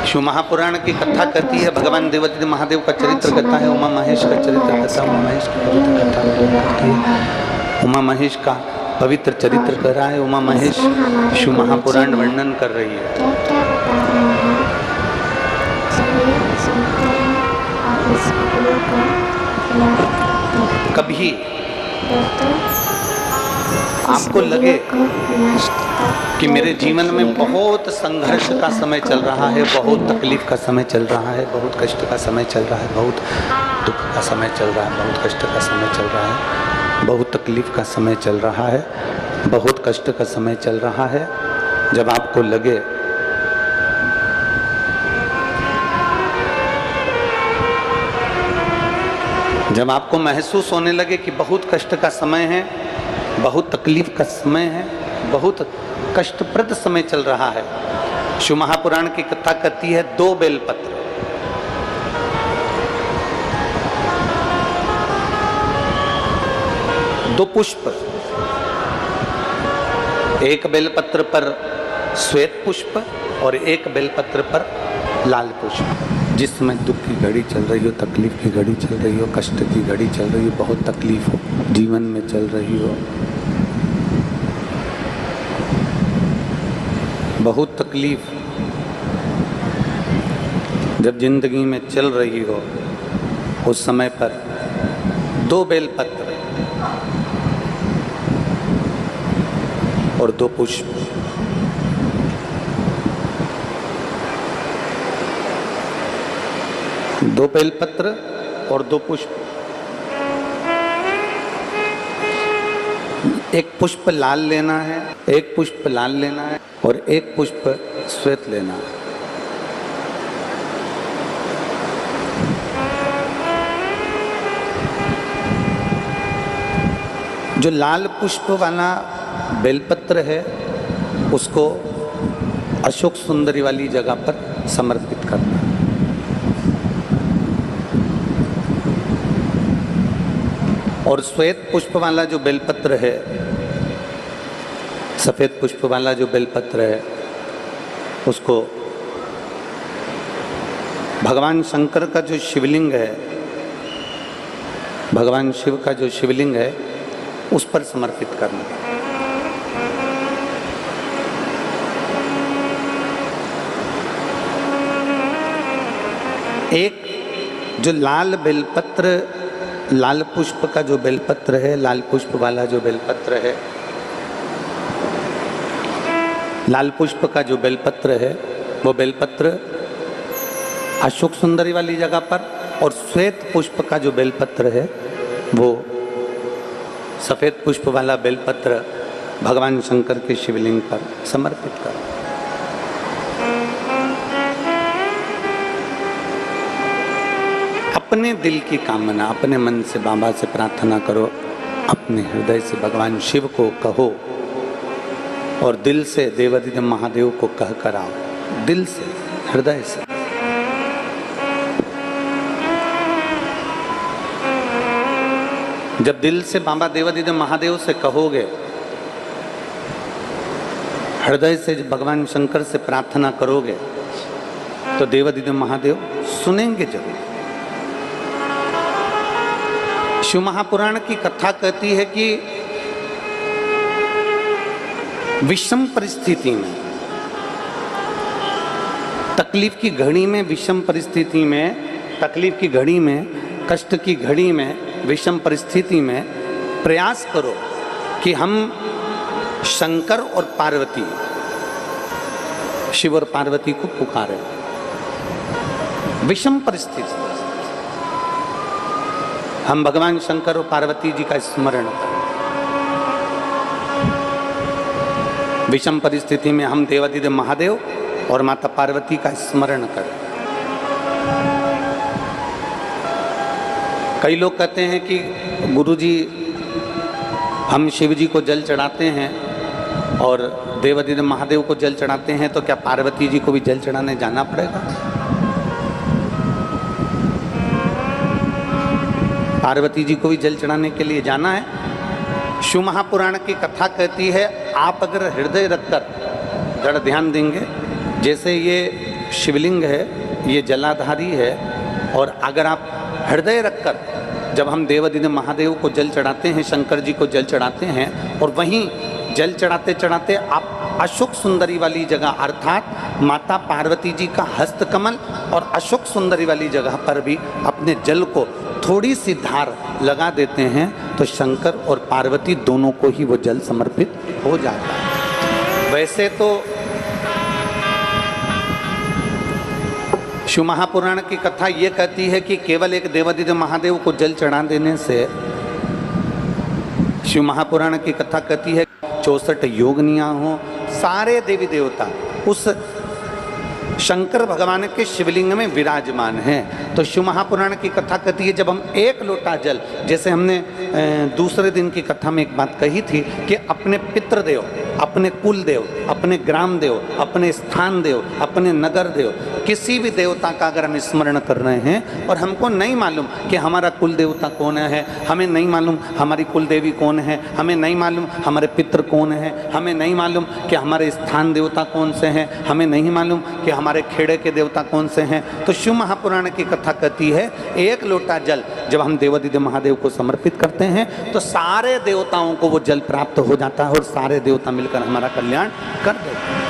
शिव महापुराण की कथा कहती है, भगवान देवादिदेव महादेव का चरित्र कहता है, उमा महेश का चरित्र कहता है, उमा महेश की पवित्र कथा करती है, उमा महेश का पवित्र चरित्र कर रहा है। उमा महेश शिव महापुराण वर्णन कर रही है। कभी आपको लगे कि मेरे जीवन में बहुत संघर्ष का समय चल रहा है, बहुत तकलीफ का समय चल रहा है, बहुत कष्ट का समय चल रहा है, बहुत दुख का समय चल रहा है, बहुत कष्ट का समय चल रहा है, बहुत तकलीफ का समय चल रहा है, बहुत कष्ट का समय चल रहा है। जब आपको लगे जब आपको महसूस होने लगे कि बहुत कष्ट का समय है, बहुत तकलीफ का समय है, बहुत कष्टप्रद समय चल रहा है, शिव महापुराण की कथा कहती है 2 बेलपत्र, दो पुष्प, एक बेलपत्र पर श्वेत पुष्प और एक बेलपत्र पर लाल पुष्प। जिसमें दुख की घड़ी चल रही हो, तकलीफ की घड़ी चल रही हो, कष्ट की घड़ी चल रही हो, बहुत तकलीफ हो जीवन में चल रही हो, बहुत तकलीफ जब जिंदगी में चल रही हो, उस समय पर 2 बेलपत्र और 2 पुष्प, दो बेलपत्र और 2 पुष्प, एक पुष्प लाल लेना है, एक पुष्प लाल लेना है और एक पुष्प श्वेत लेना है। जो लाल पुष्प वाला बेलपत्र है उसको अशोक सुंदरी वाली जगह पर समर्पित करना है। और श्वेत पुष्प वाला जो बेलपत्र है, सफेद पुष्प वाला जो बेलपत्र है, उसको भगवान शंकर का जो शिवलिंग है, भगवान शिव का जो शिवलिंग है उस पर समर्पित करना। एक जो लाल बेलपत्र, लाल पुष्प का जो बेलपत्र है, लाल पुष्प वाला जो बेलपत्र है, लाल पुष्प का जो बेलपत्र है वो बेलपत्र अशोक सुंदरी वाली जगह पर, और श्वेत पुष्प का जो बेलपत्र है वो सफेद पुष्प वाला बेलपत्र भगवान शंकर के शिवलिंग पर समर्पित कर। अपने दिल की कामना अपने मन से बाबा से प्रार्थना करो, अपने हृदय से भगवान शिव को कहो और दिल से देवादिदेव महादेव को कह कर आओ, दिल से, हृदय से। जब दिल से बाबा देवादिदेव महादेव से कहोगे, हृदय से भगवान शंकर से प्रार्थना करोगे, तो देवादिदेव महादेव सुनेंगे जरूर। शिव महापुराण की कथा कहती है कि विषम परिस्थिति में, तकलीफ की घड़ी में, विषम परिस्थिति में, तकलीफ की घड़ी में, कष्ट की घड़ी में, विषम परिस्थिति में प्रयास करो कि हम शंकर और पार्वती, शिव और पार्वती को पुकारें। विषम परिस्थिति हम भगवान शंकर और पार्वती जी का स्मरण करें। विषम परिस्थिति में हम देवादिदेव महादेव और माता पार्वती का स्मरण करें। कई लोग कहते हैं कि गुरुजी हम शिव जी को जल चढ़ाते हैं और देवादिदेव महादेव को जल चढ़ाते हैं, तो क्या पार्वती जी को भी जल चढ़ाने जाना पड़ेगा? पार्वती जी को भी जल चढ़ाने के लिए जाना है। शिव महापुराण की कथा कहती है, आप अगर हृदय रखकर जड़ ध्यान देंगे, जैसे ये शिवलिंग है, ये जलाधारी है। और अगर आप हृदय रखकर, जब हम देवादिदेव महादेव को जल चढ़ाते हैं, शंकर जी को जल चढ़ाते हैं, और वहीं जल चढ़ाते चढ़ाते आप अशोक सुंदरी वाली जगह अर्थात माता पार्वती जी का हस्तकमल और अशोक सुंदरी वाली जगह पर भी अपने जल को थोड़ी सी धार लगा देते हैं, तो शंकर और पार्वती दोनों को ही वो जल समर्पित हो जाता है। वैसे तो शिव महापुराण की कथा ये कहती है कि केवल एक देवादिदेव महादेव को जल चढ़ा देने से, शिव महापुराण की कथा कहती है 64 योगनियाँ हों, सारे देवी देवता उस शंकर भगवान के शिवलिंग में विराजमान हैं। तो शिव महापुराण की कथा कहती है जब हम एक लोटा जल, जैसे हमने दूसरे दिन की कथा में एक बात कही थी कि अपने पितृदेव, अपने कुल देव, अपने ग्राम देव, अपने स्थान देव, अपने नगर देव, किसी भी देवता का अगर हम स्मरण कर रहे हैं और हमको नहीं मालूम कि हमारा कुल देवता कौन है, हमें नहीं मालूम हमारी कुल देवी कौन है, हमें नहीं मालूम हमारे पितृ कौन है, हमें नहीं मालूम कि हमारे स्थान देवता कौन से हैं, हमें नहीं मालूम कि हमारे खेड़े के देवता कौन से हैं, तो शिव महापुराण की कथा कहती है एक लोटा जल जब हम देवादिदेव महादेव को समर्पित करते हैं तो सारे देवताओं को वो जल प्राप्त हो जाता है और सारे देवता मिलकर हमारा कल्याण कर देते हैं।